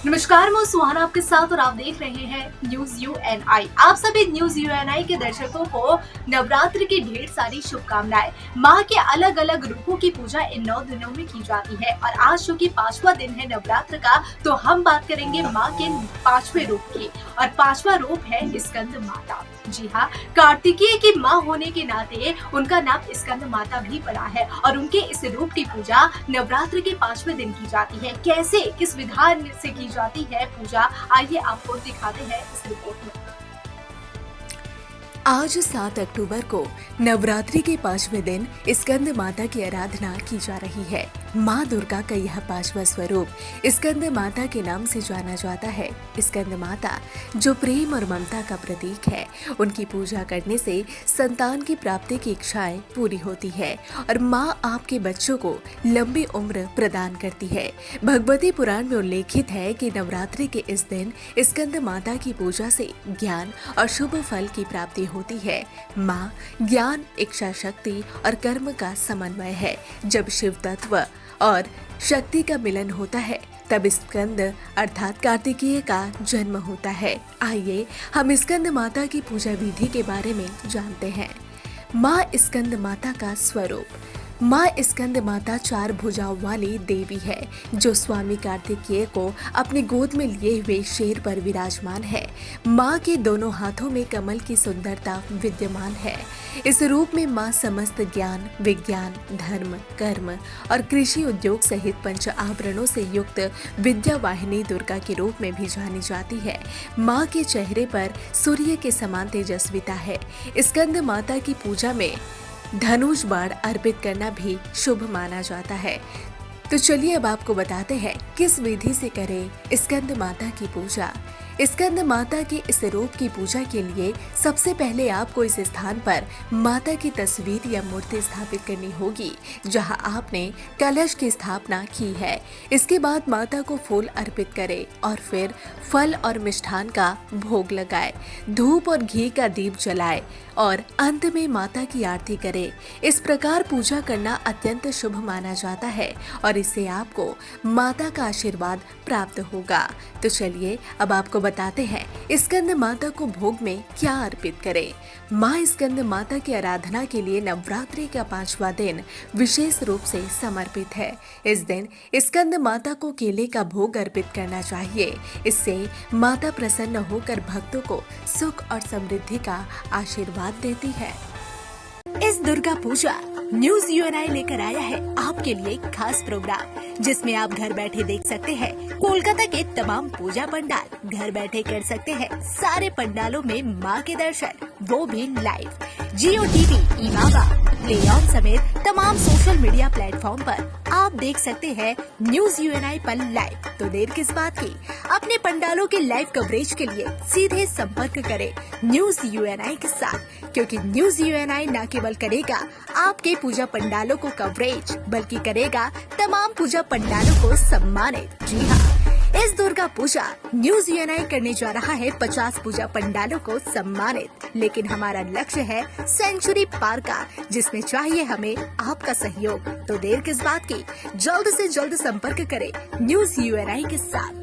नमस्कार, मैं सुहाना आपके साथ और आप देख रहे हैं न्यूज यूएनआई। आप सभी न्यूज यूएनआई के दर्शकों को नवरात्र की ढेर सारी शुभकामनाएं। माँ के अलग अलग रूपों की पूजा इन 9 दिनों में की जाती है और आज जो कि 5वां दिन है नवरात्र का, तो हम बात करेंगे माँ के 5वें रूप की और 5वां रूप है स्कंद माता। जी हाँ, कार्तिकेय की माँ होने के नाते उनका नाम स्कंद माता भी पड़ा है और उनके इस रूप की पूजा नवरात्र के 5वें दिन की जाती है। कैसे, किस विधान से की जाती है पूजा, आइए आपको दिखाते हैं इस रिपोर्ट में। आज 7 अक्टूबर को नवरात्रि के 5वें दिन स्कंद माता की आराधना की जा रही है। माँ दुर्गा का यह 5वां स्वरूप स्कंद माता के नाम से जाना जाता है। स्कंद माता जो प्रेम और ममता का प्रतीक है, उनकी पूजा करने से संतान की प्राप्ति की इच्छाएं पूरी होती है और माँ आपके बच्चों को लंबी उम्र प्रदान करती है। भगवती पुराण में उल्लेखित है कि नवरात्रि के इस दिन स्कंद माता की पूजा से ज्ञान और शुभ फल की प्राप्ति होती है। माँ ज्ञान, इच्छा शक्ति और कर्म का समन्वय है। जब शिव तत्व और शक्ति का मिलन होता है तब स्कंद अर्थात कार्तिकेय का जन्म होता है। आइए हम स्कंद माता की पूजा विधि के बारे में जानते हैं। माँ स्कंद माता का स्वरूप। माँ स्कंद माता 4 भुजाओं वाली देवी है जो स्वामी कार्तिकेय को अपनी गोद में लिए हुए शेर पर विराजमान है। माँ के दोनों हाथों में कमल की सुंदरता विद्यमान है। इस रूप में माँ समस्त ज्ञान, विज्ञान, धर्म, कर्म और कृषि उद्योग सहित 5 आभरणों से युक्त विद्या वाहिनी दुर्गा के रूप में भी जानी जाती है। माँ के चेहरे पर सूर्य के समान तेजस्विता है। स्कंद माता की पूजा में धनुष बाण अर्पित करना भी शुभ माना जाता है। तो चलिए अब आपको बताते हैं किस विधि से करें स्कंद माता की पूजा। स्कंद माता के इस रूप की पूजा के लिए सबसे पहले आपको इस स्थान पर माता की तस्वीर या मूर्ति स्थापित करनी होगी जहां आपने कलश की स्थापना की है। इसके बाद माता को फूल अर्पित करें और फिर फल और मिष्ठान का भोग लगाए, धूप और घी का दीप जलाए और अंत में माता की आरती करें। इस प्रकार पूजा करना अत्यंत शुभ माना जाता है और इससे आपको माता का आशीर्वाद प्राप्त होगा। तो चलिए अब आपको बताते हैं स्कंद माता को भोग में क्या अर्पित करें। माँ स्कंद माता की आराधना के लिए नवरात्रि का 5वां दिन विशेष रूप से समर्पित है। इस दिन स्कंद माता को केले का भोग अर्पित करना चाहिए। इससे माता प्रसन्न होकर भक्तों को सुख और समृद्धि का आशीर्वाद देती है। इस दुर्गा पूजा न्यूज यूएनआई लेकर आया है आपके लिए एक खास प्रोग्राम जिसमें आप घर बैठे देख सकते हैं कोलकाता के तमाम पूजा पंडाल। घर बैठे कर सकते हैं सारे पंडालों में माँ के दर्शन, वो भी live. Jio TV, Imama, play on समेत तमाम सोशल मीडिया प्लेटफॉर्म पर आप देख सकते हैं न्यूज यूएनआई पर लाइव। तो देर किस बात की, अपने पंडालों के लाइव कवरेज के लिए सीधे संपर्क करें न्यूज यूएनआई के साथ, क्योंकि न्यूज यूएनआई न केवल करेगा आपके पूजा पंडालों को कवरेज, बल्कि करेगा तमाम पूजा पंडालों को सम्मानित। जी हाँ, इस दुर्गा पूजा न्यूज यूएनआई करने जा रहा है 50 पूजा पंडालों को सम्मानित, लेकिन हमारा लक्ष्य है सेंचुरी पार का, जिसमें चाहिए हमें आपका सहयोग। तो देर किस बात की, जल्द से जल्द संपर्क करें न्यूज यूएनआई के साथ।